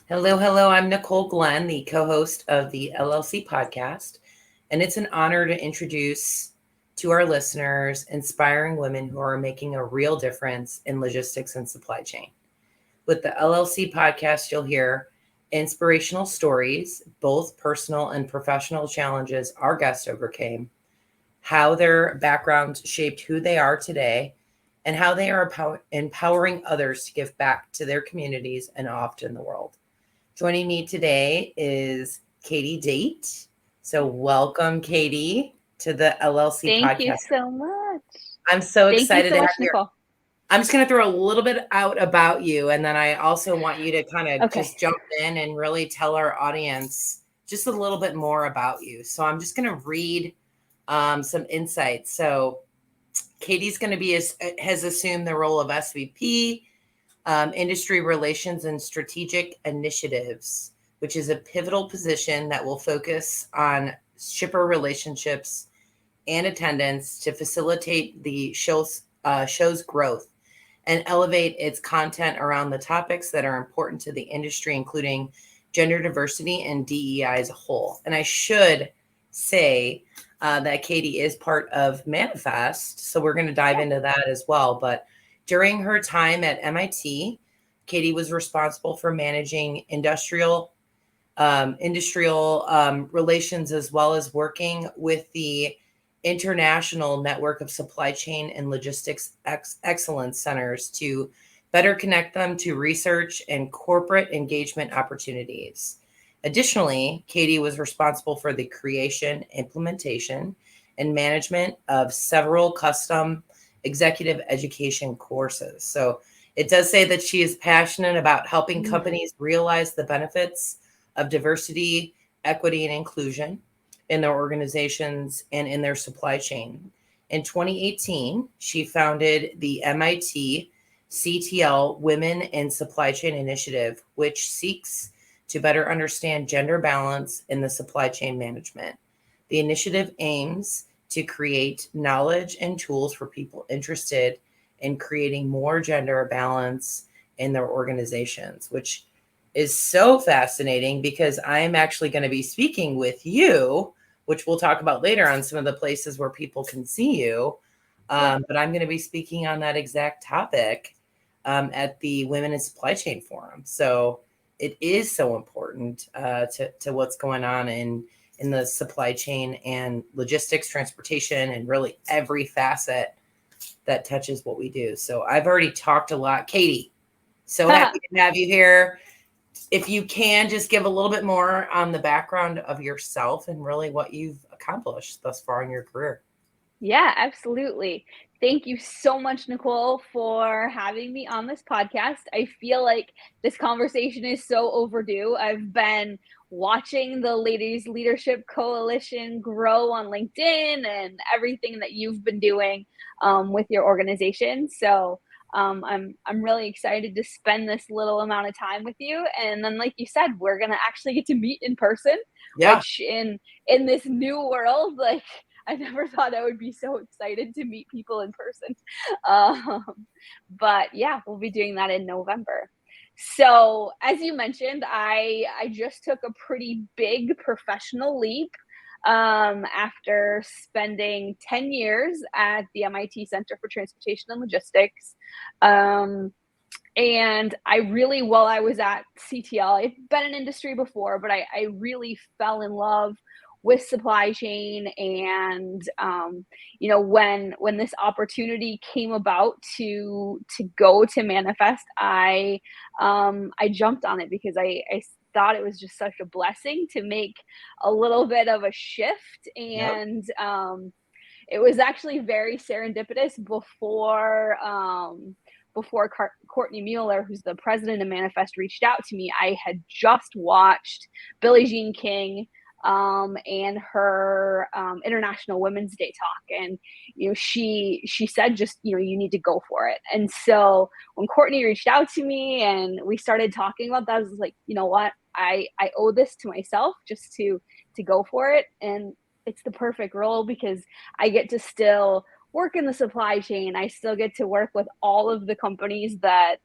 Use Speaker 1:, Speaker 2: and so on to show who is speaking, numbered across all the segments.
Speaker 1: Hello, hello. I'm Nicole Glenn, the co host of the LLC podcast. And it's an honor to introduce to our listeners inspiring women who are making a real difference in logistics and supply chain. With the LLC podcast, you'll hear inspirational stories, both personal and professional challenges our guests overcame, how their background shaped who they are today, and how they are empowering others to give back to their communities and often the world. Joining me today is Katie Date. So, welcome, Katie, to the LLC
Speaker 2: Thank you
Speaker 1: podcast.
Speaker 2: so much.
Speaker 1: I'm so
Speaker 2: Thank you
Speaker 1: excited
Speaker 2: so
Speaker 1: to have
Speaker 2: much,
Speaker 1: you.
Speaker 2: Nicole.
Speaker 1: I'm just going to throw a little bit out about you, and then I also want you to kind of
Speaker 2: Okay.
Speaker 1: just jump in and really tell our audience just a little bit more about you. So, I'm just going to read some insights. So, Katie's going to be has assumed the role of SVP, Industry Relations and Strategic Initiatives, which is a pivotal position that will focus on shipper relationships and attendance to facilitate the show's growth and elevate its content around the topics that are important to the industry, including gender diversity and DEI as a whole. And I should say that Katie is part of Manifest, so we're going to dive into that as well. But during her time at MIT, Katie was responsible for managing industrial relations as well as working with the International Network of Supply Chain and Logistics Excellence Centers to better connect them to research and corporate engagement opportunities. Additionally, Katie was responsible for the creation, implementation, and management of several custom executive education courses. So it does say that she is passionate about helping companies realize the benefits of diversity, equity, and inclusion in their organizations and in their supply chain. In 2018, she founded the MIT CTL Women in Supply Chain Initiative, which seeks to better understand gender balance in the supply chain management. The initiative aims to create knowledge and tools for people interested in creating more gender balance in their organizations, which is so fascinating because I'm actually going to be speaking with you, which we'll talk about later on some of the places where people can see you. But I'm going to be speaking on that exact topic at the Women in Supply Chain Forum. So it is so important to what's going on in the supply chain and logistics, transportation, and really every facet that touches what we do. So I've already talked a lot. Katie, so happy to have you here. If you can, just give a little bit more on the background of yourself and really what you've accomplished thus far in your career.
Speaker 2: Yeah, absolutely. Thank you so much, Nicole, for having me on this podcast. I feel like this conversation is so overdue. I've been watching the Ladies Leadership Coalition grow on LinkedIn and everything that you've been doing with your organization. So I'm really excited to spend this little amount of time with you. And then, like you said, we're gonna actually get to meet in person,
Speaker 1: Yeah.
Speaker 2: which in this new world, like I never thought I would be so excited to meet people in person. Um, but yeah, we'll be doing that in November. So, as you mentioned, I just took a pretty big professional leap after spending 10 years at the MIT Center for Transportation and Logistics. Um, and I really, while I was at CTL, I've been in industry before, but I really fell in love with supply chain. And when this opportunity came about to go to Manifest, I jumped on it because I thought it was just such a blessing to make a little bit of a shift.
Speaker 1: Yep.
Speaker 2: And it was actually very serendipitous before Courtney Mueller, who's the president of Manifest, reached out to me. I had just watched Billie Jean King and her International Women's Day talk, and she said, just you need to go for it. And so when Courtney reached out to me and we started talking about that, I was like, you know what, I owe this to myself just to go for it. And it's the perfect role because I get to still work in the supply chain. I still get to work with all of the companies that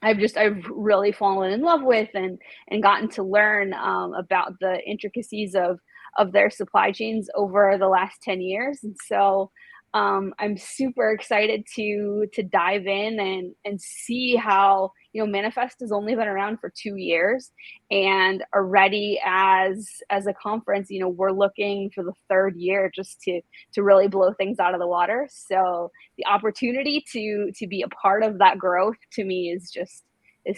Speaker 2: I've really fallen in love with and gotten to learn about the intricacies of their supply chains over the last 10 years. And so I'm super excited to dive in and see how, Manifest has only been around for 2 years, and already as a conference, we're looking for the third year just to really blow things out of the water. So the opportunity to be a part of that growth, to me, is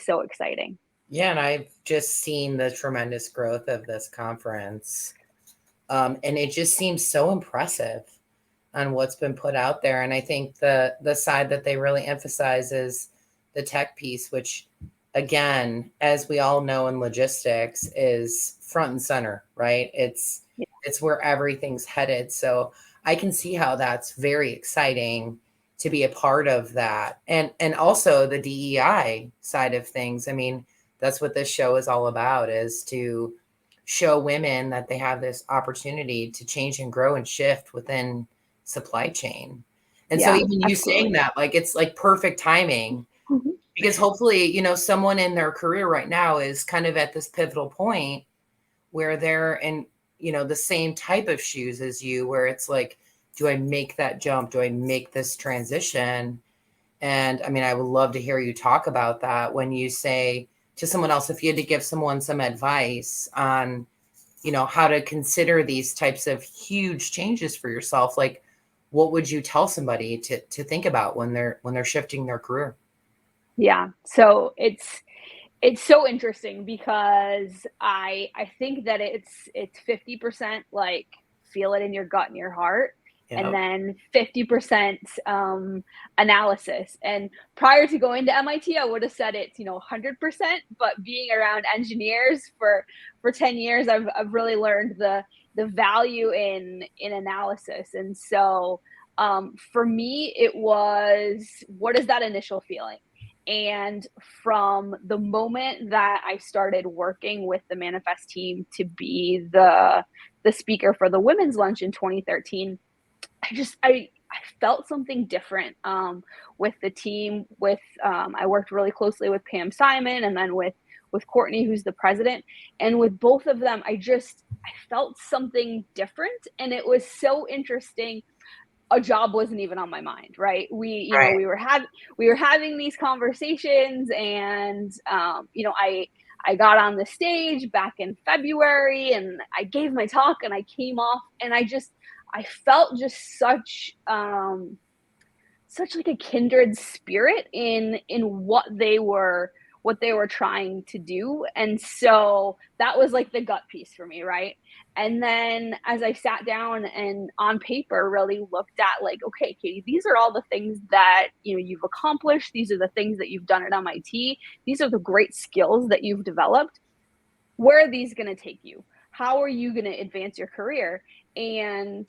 Speaker 2: so exciting.
Speaker 1: Yeah, and I've just seen the tremendous growth of this conference. And it just seems so impressive on what's been put out there. And I think the side that they really emphasize is the tech piece, which, again, as we all know in logistics, is front and center, right?
Speaker 2: Yeah.
Speaker 1: It's where everything's headed. So I can see how that's very exciting to be a part of that. And also the DEI side of things. I mean, that's what this show is all about, is to show women that they have this opportunity to change and grow and shift within supply chain. And so
Speaker 2: Yeah,
Speaker 1: even you saying
Speaker 2: absolutely.
Speaker 1: that, like, it's like perfect timing,
Speaker 2: Mhm.
Speaker 1: because hopefully, someone in their career right now is kind of at this pivotal point where they're in, the same type of shoes as you, where it's like, do I make that jump? Do I make this transition? And I mean, I would love to hear you talk about that when you say to someone else, if you had to give someone some advice on, how to consider these types of huge changes for yourself, like, what would you tell somebody to think about when they're shifting their career?
Speaker 2: Yeah. So it's so interesting because I think that it's 50% like feel it in your gut and your heart, and
Speaker 1: Yeah.
Speaker 2: then 50% analysis. And prior to going to MIT, I would have said it's 100%. But being around engineers for 10 years, I've really learned the value in analysis. And so for me, it was, what is that initial feeling? And from the moment that I started working with the Manifest team to be the speaker for the women's lunch in 2013, I felt something different with the team. With I worked really closely with Pam Simon, and then with Courtney, who's the president, and with both of them, I felt something different, and it was so interesting. A job wasn't even on my mind, right?
Speaker 1: Right.
Speaker 2: We were having these conversations, and I got on the stage back in February, and I gave my talk, and I came off, and I felt just such like a kindred spirit in what they were trying to do. And so that was like the gut piece for me, right? And then as I sat down and on paper really looked at, like, okay, Katie, these are all the things that you've accomplished, these are the things that you've done at MIT, these are the great skills that you've developed. Where are these going to take you? How are you going to advance your career? And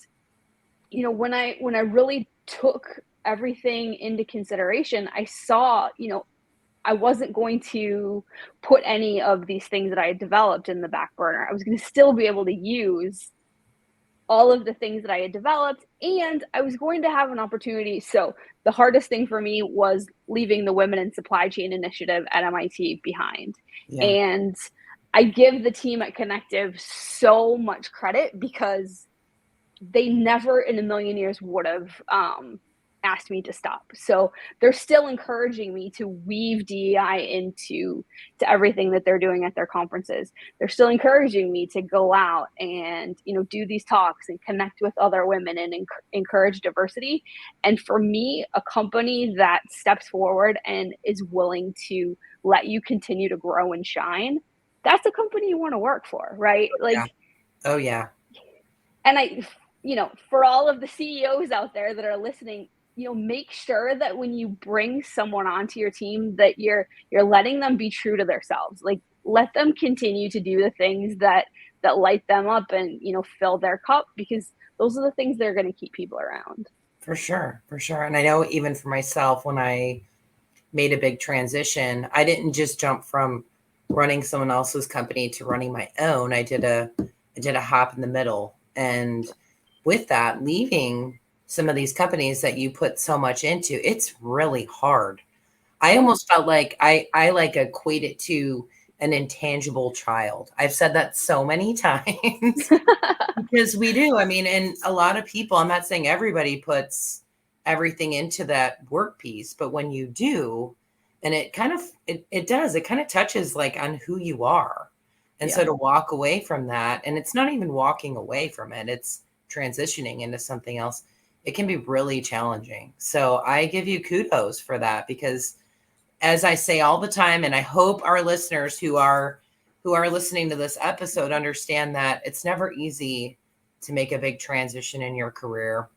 Speaker 2: when I really took everything into consideration, I saw, I wasn't going to put any of these things that I had developed in the back burner. I was going to still be able to use all of the things that I had developed, and I was going to have an opportunity. So the hardest thing for me was leaving the Women in Supply Chain initiative at MIT behind.
Speaker 1: Yeah.
Speaker 2: And I give the team at Connective so much credit because they never in a million years would have asked me to stop. So they're still encouraging me to weave DEI into to everything that they're doing at their conferences. They're still encouraging me to go out and do these talks and connect with other women and encourage diversity. And for me, a company that steps forward and is willing to let you continue to grow and shine, that's a company you want to work for, right?
Speaker 1: Yeah.
Speaker 2: Like,
Speaker 1: Oh yeah.
Speaker 2: and for all of the CEOs out there that are listening, make sure that when you bring someone onto your team, that you're letting them be true to themselves. Like, let them continue to do the things that light them up and fill their cup, because those are the things that are going to keep people around.
Speaker 1: For sure. For sure. And I know even for myself, when I made a big transition, I didn't just jump from running someone else's company to running my own. I did a hop in the middle. And with that, leaving some of these companies that you put so much into, it's really hard. I
Speaker 2: Yeah.
Speaker 1: almost felt like I like equate it to an intangible child. I've said that so many times because we do. I mean, and a lot of people, I'm not saying everybody puts everything into that work piece, but when you do, and it kind of it does, it kind of touches like on who you are. And so
Speaker 2: Yeah.
Speaker 1: to walk away from that, and it's not even walking away from it, it's transitioning into something else. It can be really challenging. So I give you kudos for that because as I say all the time, and I hope our listeners who are listening to this episode understand that it's never easy to make a big transition in your career.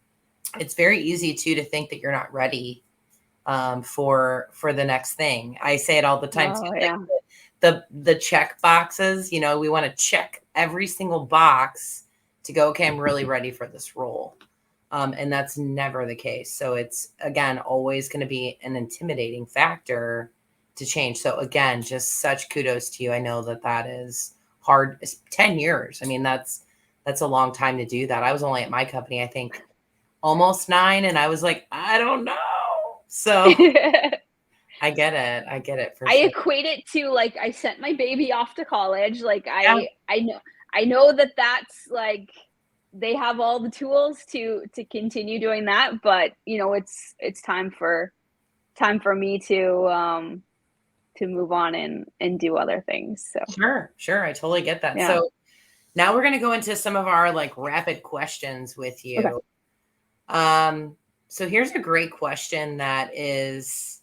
Speaker 1: It's very easy too to think that you're not ready for the next thing. I say it all the time too,
Speaker 2: Oh
Speaker 1: like
Speaker 2: yeah.
Speaker 1: the check boxes. You know, we want to check every single box to go, okay, I'm really ready for this role. And that's never the case. So it's, again, always going to be an intimidating factor to change. So again, just such kudos to you. I know that that is hard. It's 10 years. I mean, that's a long time to do that. I was only at my company, I think almost 9. And I was like, I don't know. So I get it. I get it for
Speaker 2: I
Speaker 1: sure.
Speaker 2: equate it to like I sent my baby off to college. Like
Speaker 1: Yeah,
Speaker 2: I know that that's like they have all the tools to continue doing that, but it's time for me to move on and do other things. So
Speaker 1: sure. Sure. I totally get that.
Speaker 2: yeah.
Speaker 1: So now we're going to go into some of our like rapid questions with
Speaker 2: Okay.
Speaker 1: you. Um, so here's a great question that is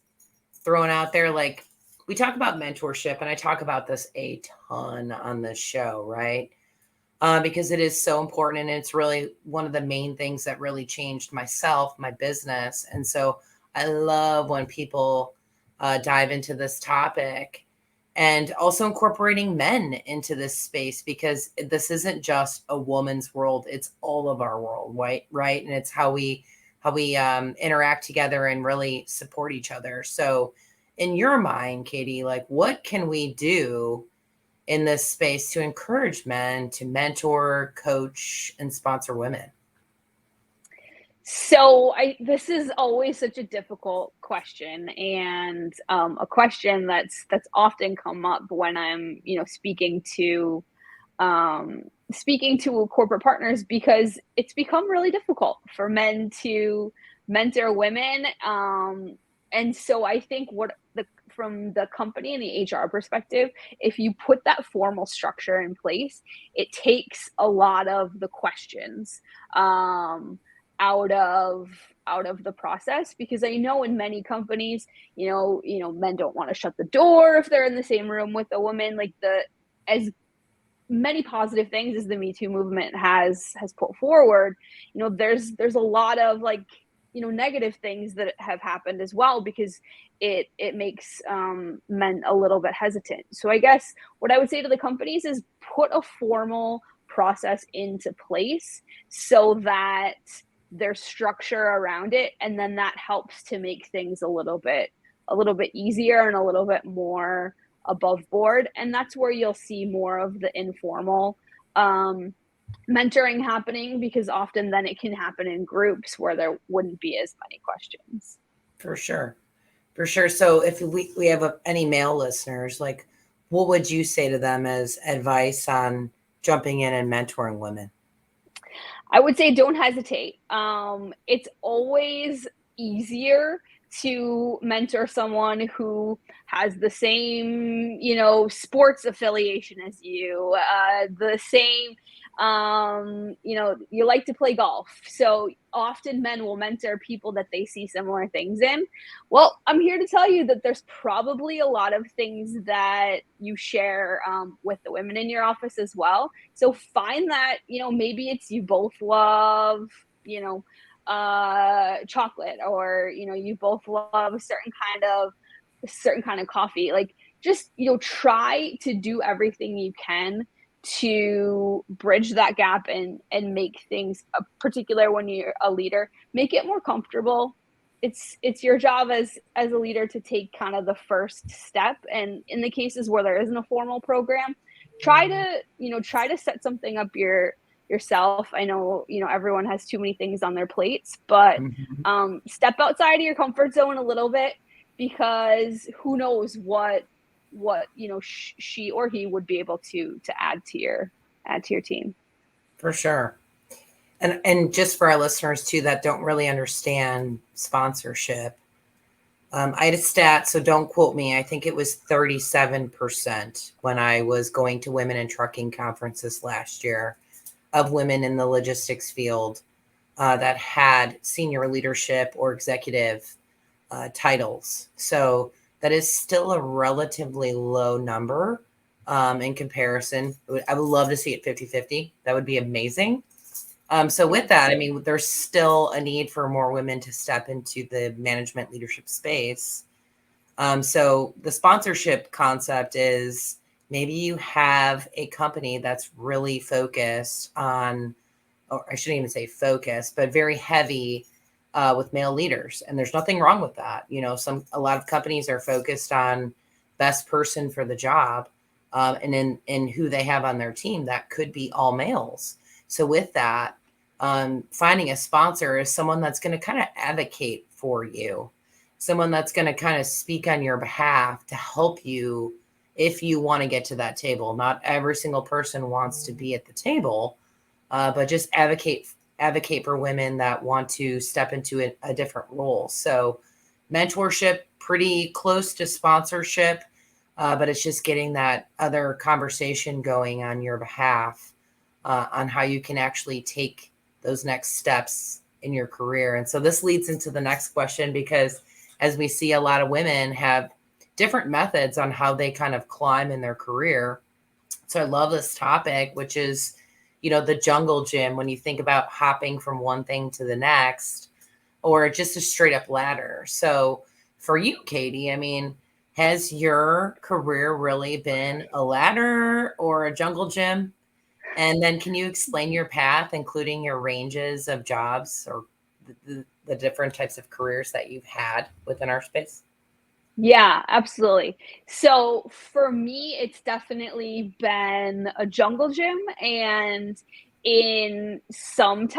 Speaker 1: thrown out there. Like we talk about mentorship, and I talk about this a ton on this show, right? Because it is so important, and it's really one of the main things that really changed myself, my business. And so I love when people dive into this topic and also incorporating men into this space because this isn't just a woman's world, it's all of our world, right? And it's how we interact together and really support each other. So in your mind, Katie, like what can we do in this space to encourage men to mentor, coach, and sponsor women?
Speaker 2: So this is always such a difficult question, and a question that's often come up when I'm speaking to corporate partners because it's become really difficult for men to mentor women. And so I think what the from the company and the HR perspective, if you put that formal structure in place, it takes a lot of the questions um, out of out of the process because I know in many companies, men don't want to shut the door if they're in the same room with a woman. Like the as many positive things as the Me Too movement has put forward, there's a lot of like negative things that have happened as well because it makes men a little bit hesitant. So I guess what I would say to the companies is put a formal process into place so that there's structure around it, and then that helps to make things a little bit easier and a little bit more above board. And that's where you'll see more of the informal um, mentoring happening because often then it can happen in groups where there wouldn't be as many questions.
Speaker 1: For sure. For sure. So if we have any male listeners, like what would you say to them as advice on jumping in and mentoring women?
Speaker 2: I would say don't hesitate. It's always easier to mentor someone who has the same, sports affiliation as you, the same, you like to play golf. So often men will mentor people that they see similar things in. Well, I'm here to tell you that there's probably a lot of things that you share with the women in your office as well. So find that, maybe it's you both love, chocolate, or, you both love a certain kind of coffee. Like just, try to do everything you can to bridge that gap and make things, particular when you're a leader, make it more comfortable. It's your job as a leader to take kind of the first step, and in the cases where there isn't a formal program, try to set something up yourself. I know, everyone has too many things on their plates, but
Speaker 1: Mhm.
Speaker 2: step outside of your comfort zone a little bit. because who knows what she or he would be able to add to your team.
Speaker 1: For sure. And just for our listeners too that don't really understand sponsorship, I had a stat, so don't quote me. I think it was 37% when I was going to women in trucking conferences last year of women in the logistics field that had senior leadership or executive titles. So that is still a relatively low number in comparison. I would love to see it 50-50. That would be amazing. So with that, I mean, there's still a need for more women to step into the management leadership space. So the sponsorship concept is maybe you have a company that's really focused on, or I shouldn't even say focused, but very heavy with male leaders. And there's nothing wrong with that. You know, a lot of companies are focused on best person for the job and in who they have on their team. That could be all males. So with that, finding a sponsor is someone that's going to kind of advocate for you, someone that's going to kind of speak on your behalf to help you if you want to get to that table. Not every single person wants to be at the table, but just advocate for women that want to step into a different role. So mentorship, pretty close to sponsorship, but it's just getting that other conversation going on your behalf on how you can actually take those next steps in your career. And so this leads into the next question, because as we see, a lot of women have different methods on how they kind of climb in their career. So I love this topic, which is, you know, the jungle gym, when you think about hopping from one thing to the next, or just a straight up ladder. So for you, Katie, I mean, has your career really been a ladder or a jungle gym? And then can you explain your path, including your ranges of jobs or the different types of careers that you've had within our space?
Speaker 2: Yeah, absolutely. So for me, it's definitely been a jungle gym, and in some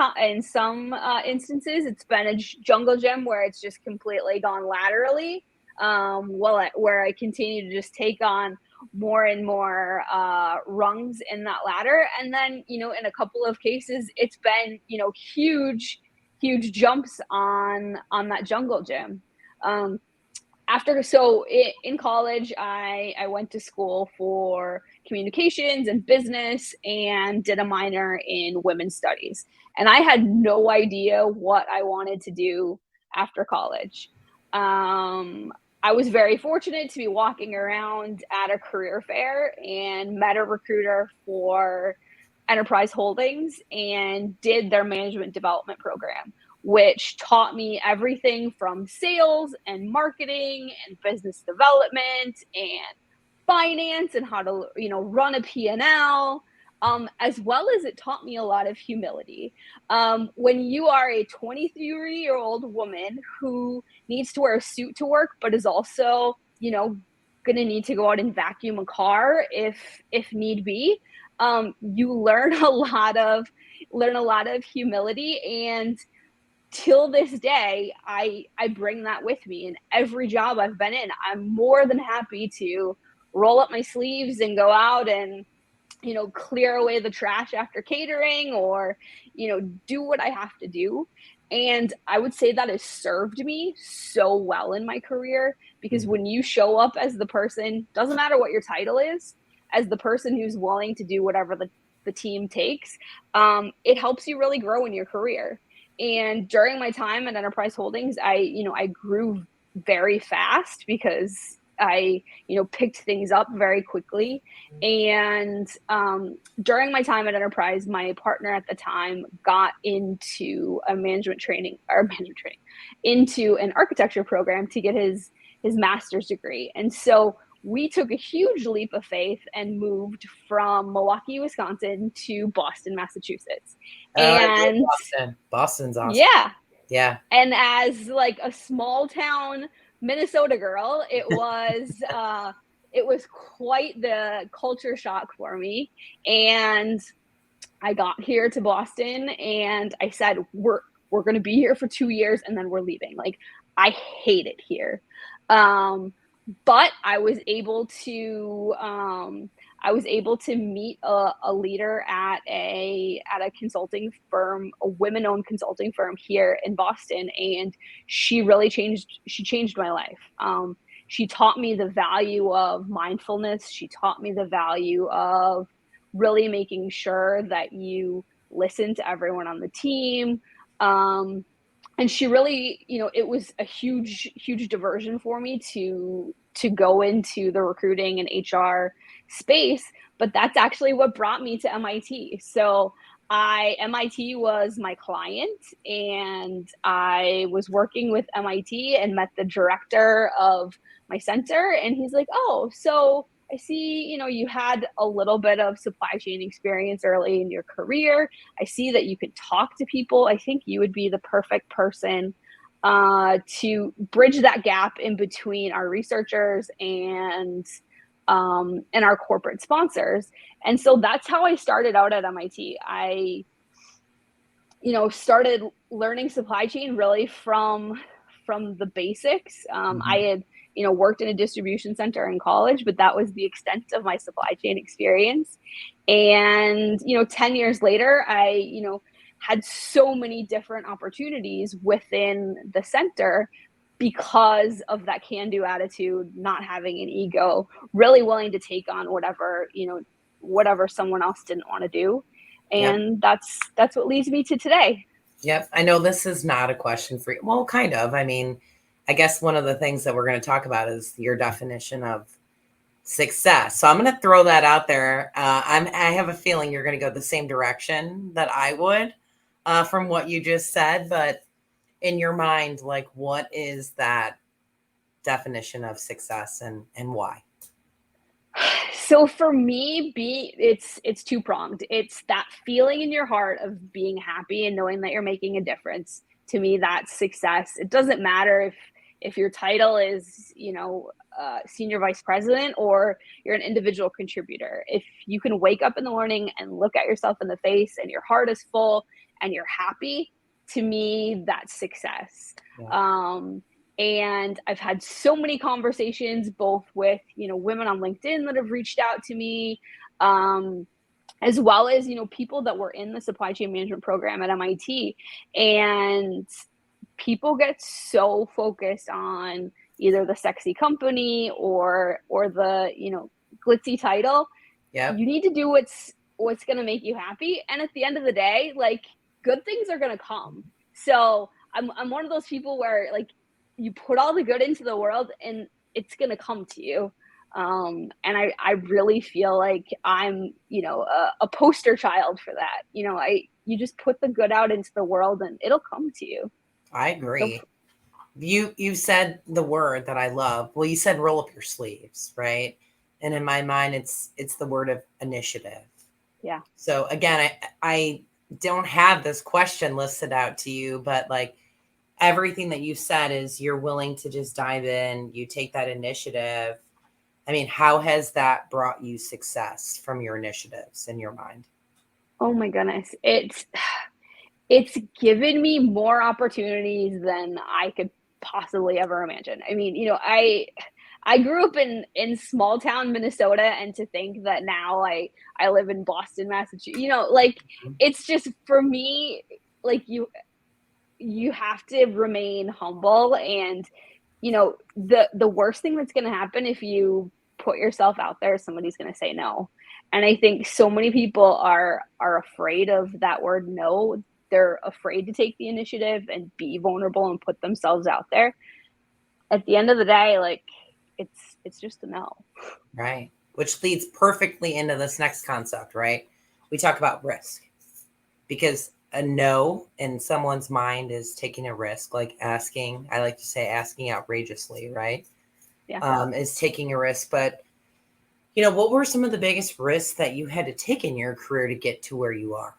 Speaker 2: instances, it's been a jungle gym where it's just completely gone laterally. Where I continue to just take on more and more rungs in that ladder, and then in a couple of cases, it's been huge jumps on that jungle gym. Um, in college, I went to school for communications and business and did a minor in women's studies. And I had no idea what I wanted to do after college. I was very fortunate to be walking around at a career fair and met a recruiter for Enterprise Holdings and did their management development program, which taught me everything from sales and marketing and business development and finance and how to, run a P&L, as well as it taught me a lot of humility. When you are a 23-year-old woman who needs to wear a suit to work, but is also, going to need to go out and vacuum a car if need be, you learn a lot of humility. And till this day, I bring that with me in every job I've been in. I'm more than happy to roll up my sleeves and go out and clear away the trash after catering, or do what I have to do. And I would say that has served me so well in my career, because when you show up as the person, doesn't matter what your title is, as the person who's willing to do whatever the team takes, it helps you really grow in your career. And during my time at Enterprise Holdings, I grew very fast because I, picked things up very quickly. And during my time at Enterprise, my partner at the time got into into an architecture program to get his master's degree. And so we took a huge leap of faith and moved from Milwaukee, Wisconsin to Boston, Massachusetts.
Speaker 1: I love Boston. Boston's awesome.
Speaker 2: Yeah.
Speaker 1: Yeah.
Speaker 2: And as like a small town Minnesota girl, it was quite the culture shock for me. And I got here to Boston and I said, we're going to be here for 2 years and then we're leaving. Like, I hate it here. But I was able to meet a leader at a consulting firm, a women-owned consulting firm here in Boston, and she changed my life. She taught me the value of mindfulness. She taught me the value of really making sure that you listen to everyone on the team. And she really, it was a huge diversion for me to go into the recruiting and HR space, but that's actually what brought me to MIT. So MIT was my client, and I was working with MIT and met the director of my center, and he's like, "Oh, so I see, you had a little bit of supply chain experience early in your career. I see that you can talk to people. I think you would be the perfect person to bridge that gap in between our researchers and our corporate sponsors." And so that's how I started out at MIT. I, started learning supply chain really from the basics. I had, worked in a distribution center in college, but that was the extent of my supply chain experience. And, 10 years later, I, had so many different opportunities within the center because of that can-do attitude, not having an ego, really willing to take on whatever someone else didn't want to do.
Speaker 1: Yep.
Speaker 2: And that's what leads me to today.
Speaker 1: Yep. I know this is not a question for you. Well, kind of. I mean, I guess one of the things that we're going to talk about is your definition of success. So I'm going to throw that out there. I have a feeling you're going to go the same direction that I would from what you just said. But in your mind, like, what is that definition of success and why?
Speaker 2: So for me, it's two-pronged. It's that feeling in your heart of being happy and knowing that you're making a difference. To me, that's success. It doesn't matter if your title is, senior vice president, or you're an individual contributor. If you can wake up in the morning and look at yourself in the face and your heart is full and you're happy, to me, that's success.
Speaker 1: Yeah.
Speaker 2: And I've had so many conversations, both with, women on LinkedIn that have reached out to me, as well as, people that were in the supply chain management program at MIT. And people get so focused on either the sexy company or the, glitzy title.
Speaker 1: Yep.
Speaker 2: You need to do what's going to make you happy. And at the end of the day, like, good things are going to come. So I'm one of those people where, like, you put all the good into the world and it's going to come to you. And I really feel like I'm, a poster child for that. You just put the good out into the world and it'll come to you.
Speaker 1: I agree. You said the word that I love. Well, you said roll up your sleeves, right? And in my mind, it's the word of initiative.
Speaker 2: Yeah.
Speaker 1: So again, I don't have this question listed out to you, but like, everything that you said is you're willing to just dive in, you take that initiative. I mean, how has that brought you success from your initiatives in your mind?
Speaker 2: Oh my goodness. It's given me more opportunities than I could possibly ever imagine. I mean, I grew up in small town Minnesota, and to think that now I live in Boston, Massachusetts, like, it's just, for me, like, you have to remain humble. And the worst thing that's going to happen if you put yourself out there, somebody's going to say no. And I think so many people are afraid of that word no. They're afraid to take the initiative and be vulnerable and put themselves out there. At the end of the day, like, it's just a no.
Speaker 1: Right. Which leads perfectly into this next concept, right? We talk about risk, because a no in someone's mind is taking a risk, like asking, I like to say asking outrageously, right?
Speaker 2: Yeah.
Speaker 1: Is taking a risk. But, what were some of the biggest risks that you had to take in your career to get to where you are?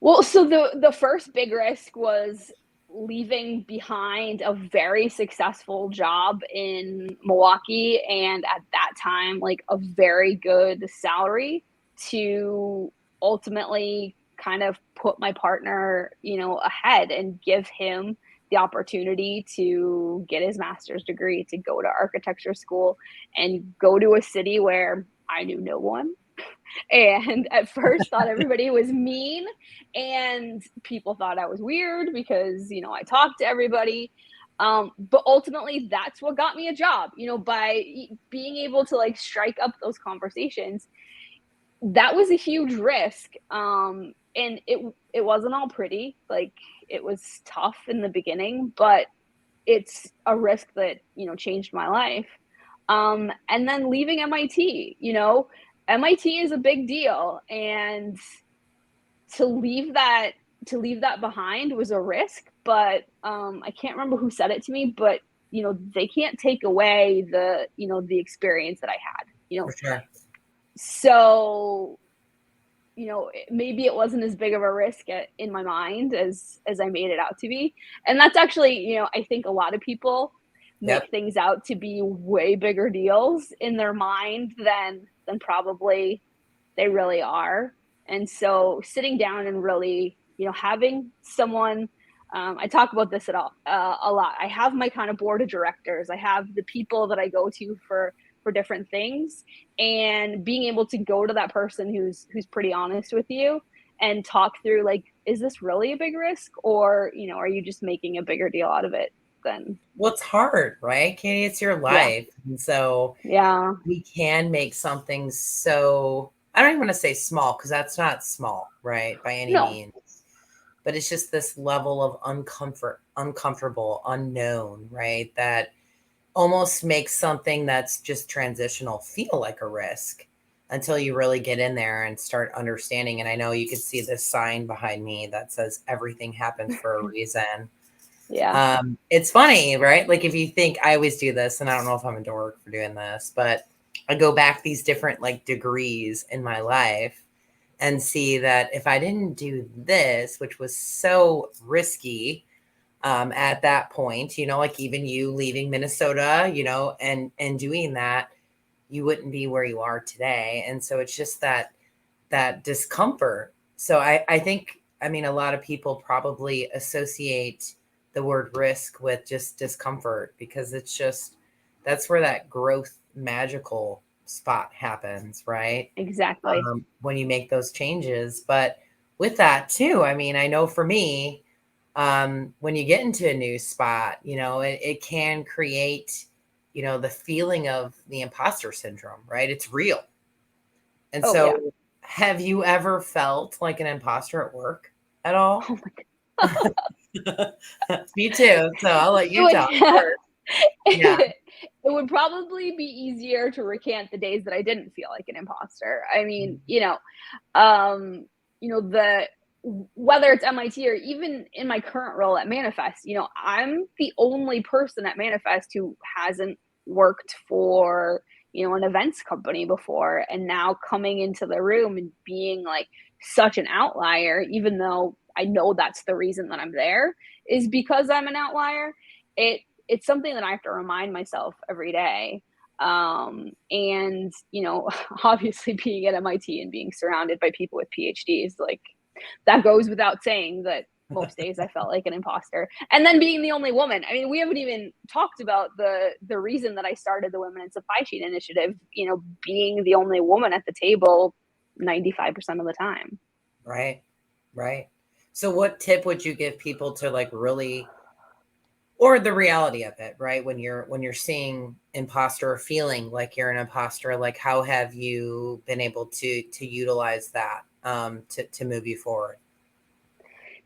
Speaker 2: Well, so the first big risk was leaving behind a very successful job in Milwaukee, and at that time, like, a very good salary, to ultimately kind of put my partner, ahead and give him the opportunity to get his master's degree, to go to architecture school and go to a city where I knew no one. And at first thought everybody was mean, and people thought I was weird because, I talked to everybody. But ultimately that's what got me a job, by being able to like strike up those conversations. That was a huge risk. And it wasn't all pretty. Like, it was tough in the beginning, but it's a risk that, changed my life. And then leaving MIT, MIT is a big deal, and to leave that behind was a risk. But I can't remember who said it to me, but they can't take away the experience that I had.
Speaker 1: For sure.
Speaker 2: So maybe it wasn't as big of a risk in my mind as I made it out to be. And that's actually, I think a lot of people make
Speaker 1: Yep.
Speaker 2: things out to be way bigger deals in their mind than probably they really are. And so sitting down and really, having someone, I talk about this a lot. I have my kind of board of directors. I have the people that I go to for different things, and being able to go to that person who's pretty honest with you and talk through, like, is this really a big risk, or are you just making a bigger deal out of it than.
Speaker 1: Well, it's hard, right, Katie? It's your
Speaker 2: Yeah.
Speaker 1: life. And so
Speaker 2: Yeah.
Speaker 1: we can make something so, I don't even want to say small, because that's not small, right, by any
Speaker 2: No.
Speaker 1: means. But it's just this level of uncomfortable, unknown, right? That almost makes something that's just transitional feel like a risk until you really get in there and start understanding. And I know you could see this sign behind me that says everything happens for a reason.
Speaker 2: Yeah.
Speaker 1: It's funny, right? Like, if you think, I always do this, and I don't know if I'm a dork for doing this, but I go back these different like degrees in my life and see that if I didn't do this, which was so risky, at that point, like even you leaving Minnesota, and doing that, you wouldn't be where you are today. And so it's just that discomfort. So I think, I mean, a lot of people probably associate the word risk with just discomfort, because it's just, that's where that growth magical spot happens, right?
Speaker 2: Exactly.
Speaker 1: When you make those changes. But with that too, I mean, I know for me, when you get into a new spot, it can create, the feeling of the imposter syndrome, right? It's real. And
Speaker 2: Oh yeah.
Speaker 1: so, have you ever felt like an imposter at work at all?
Speaker 2: Oh my God.
Speaker 1: Me too. So I'll let
Speaker 2: It
Speaker 1: you talk
Speaker 2: would
Speaker 1: first. Yeah.
Speaker 2: it would probably be easier to recant the days that I didn't feel like an imposter. I mean, the whether it's MIT or even in my current role at Manifest, I'm the only person at Manifest who hasn't worked for, an events company before. And now coming into the room and being like such an outlier, even though I know that's the reason that I'm there, is because I'm an outlier. It's something that I have to remind myself every day. And obviously being at MIT and being surrounded by people with PhDs, like, that goes without saying that most days I felt like an imposter. And then being the only woman. I mean, we haven't even talked about the reason that I started the Women in Supply Chain Initiative, being the only woman at the table 95% of the time.
Speaker 1: Right. Right. So what tip would you give people to like really, or the reality of it, right? When you're seeing imposter or feeling like you're an imposter, like how have you been able to utilize that to move you forward?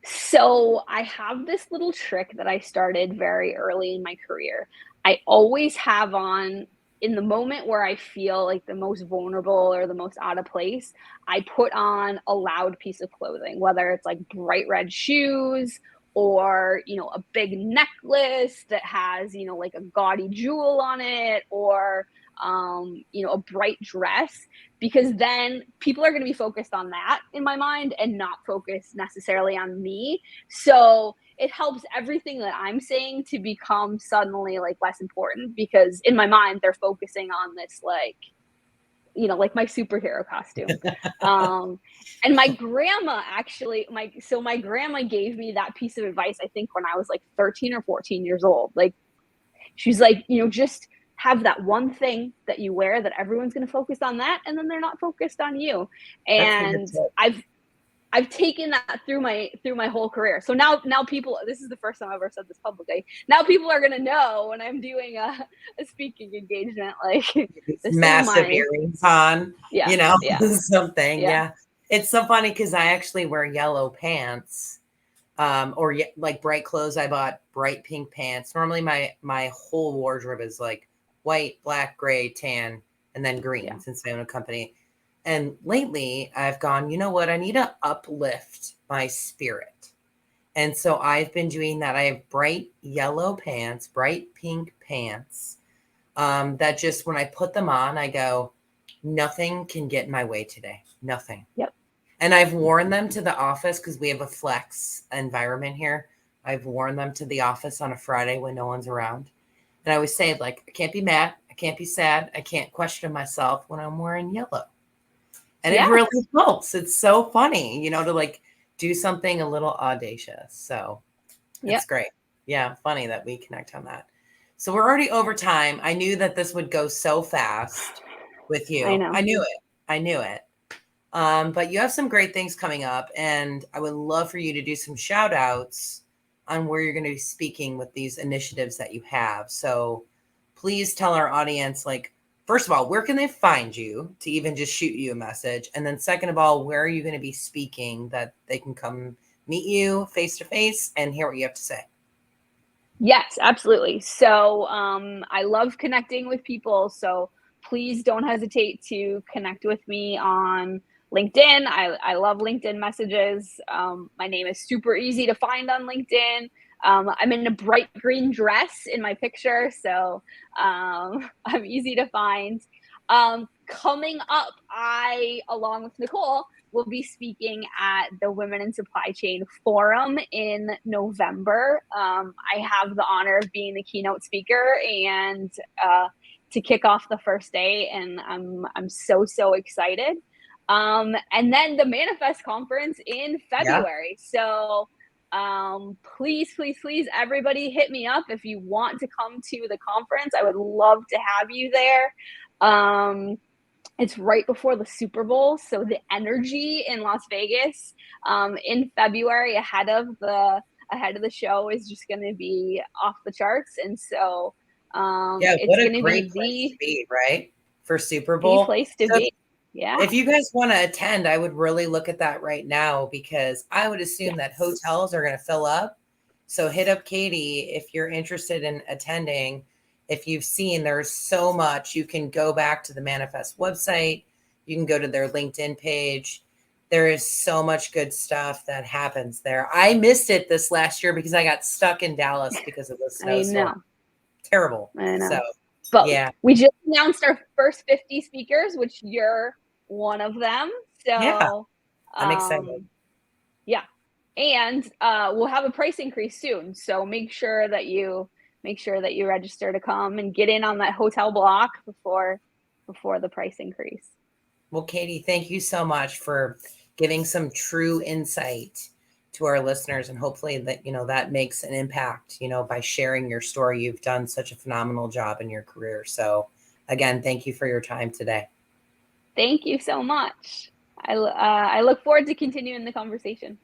Speaker 2: So I have this little trick that I started very early in my career. I always have on, in the moment where I feel like the most vulnerable or the most out of place, I put on a loud piece of clothing, whether it's like bright red shoes or, a big necklace that has, like a gaudy jewel on it, or, a bright dress, because then people are going to be focused on that in my mind and not focused necessarily on me. So it helps everything that I'm saying to become suddenly like less important, because in my mind they're focusing on this like you know, like my superhero costume. And my grandma actually, my grandma gave me that piece of advice, I think when I was like 13 or 14 years old. Like, she's like, you know, just have that one thing that you wear that everyone's going to focus on that, and then they're not focused on you.
Speaker 1: That's a good
Speaker 2: And
Speaker 1: tip.
Speaker 2: I've taken that through my whole career. So now people, this is the first time I've ever said this publicly. Now people are gonna know when I'm doing a speaking engagement, like
Speaker 1: These
Speaker 2: this is
Speaker 1: massive
Speaker 2: my
Speaker 1: earrings on,
Speaker 2: yeah,
Speaker 1: you know,
Speaker 2: yeah,
Speaker 1: something.
Speaker 2: yeah,
Speaker 1: Yeah. It's so funny because I actually wear yellow pants, or like bright clothes. I bought bright pink pants. Normally my whole wardrobe is like white, black, gray, tan, and then green
Speaker 2: yeah,
Speaker 1: since I own a company. And lately I've gone, you know what? I need to uplift my spirit. And so I've been doing that. I have bright yellow pants, bright pink pants, that just when I put them on, I go, nothing can get in my way today. Nothing.
Speaker 2: yep,
Speaker 1: And I've worn them to the office because we have a flex environment here. I've worn them to the office on a Friday when no one's around. And I always say, like, I can't be mad. I can't be sad. I can't question myself when I'm wearing yellow. And it
Speaker 2: yeah,
Speaker 1: really helps. It's so funny, you know, to like do something a little audacious. So
Speaker 2: yep.
Speaker 1: it's great. Yeah, funny that we connect on that. So we're already over time. I knew that this would go so fast with
Speaker 2: I
Speaker 1: you.
Speaker 2: know.
Speaker 1: I knew it. I knew it. But you have some great things coming up, and I would love for you to do some shout outs on where you're going to be speaking with these initiatives that you have. So please tell our audience, like, first of all, where can they find you to even just shoot you a message? And then second of all, where are you going to be speaking that they can come meet you face to face and hear what you have to say?
Speaker 2: Yes, absolutely. So I love connecting with people. So please don't hesitate to connect with me on LinkedIn. I love LinkedIn messages. My name is super easy to find on LinkedIn. I'm in a bright green dress in my picture, so I'm easy to find. Coming up, along with Nicole, will be speaking at the Women in Supply Chain Forum in November. I have the honor of being the keynote speaker and to kick off the first day, and I'm so excited. And then the Manifest Conference in
Speaker 1: Yeah.
Speaker 2: February. So please, everybody hit me up if you want to come to the conference. I would love to have you there. It's right before the Super Bowl, so the energy in Las Vegas in February ahead of the show is just going to be off the charts, and so
Speaker 1: Yeah.
Speaker 2: it's
Speaker 1: What a
Speaker 2: going to
Speaker 1: great place to
Speaker 2: be
Speaker 1: be, right? For Super
Speaker 2: the
Speaker 1: Bowl.
Speaker 2: place to
Speaker 1: So
Speaker 2: be. Yeah.
Speaker 1: if you guys want to attend, I would really look at that right now because I would assume that
Speaker 2: Yes.
Speaker 1: hotels are going to fill up. So hit up Katie if you're interested in attending. If you've seen, there's so much. You can go back to the Manifest website. You can go to their LinkedIn page. There is so much good stuff that happens there. I missed it this last year because I got stuck in Dallas because of the
Speaker 2: I
Speaker 1: snowstorm.
Speaker 2: know.
Speaker 1: Terrible.
Speaker 2: I
Speaker 1: So
Speaker 2: know. But
Speaker 1: yeah.
Speaker 2: we just announced our first 50 speakers, which you're one of them.
Speaker 1: Yeah.
Speaker 2: So,
Speaker 1: I'm excited.
Speaker 2: yeah. And we'll have a price increase soon. So make sure that you register to come and get in on that hotel block before the price increase.
Speaker 1: Well, Katie, thank you so much for giving some true insight to our listeners. And hopefully that, you know, that makes an impact, you know, by sharing your story. You've done such a phenomenal job in your career. So again, thank you for your time today.
Speaker 2: Thank you so much. I look forward to continuing the conversation.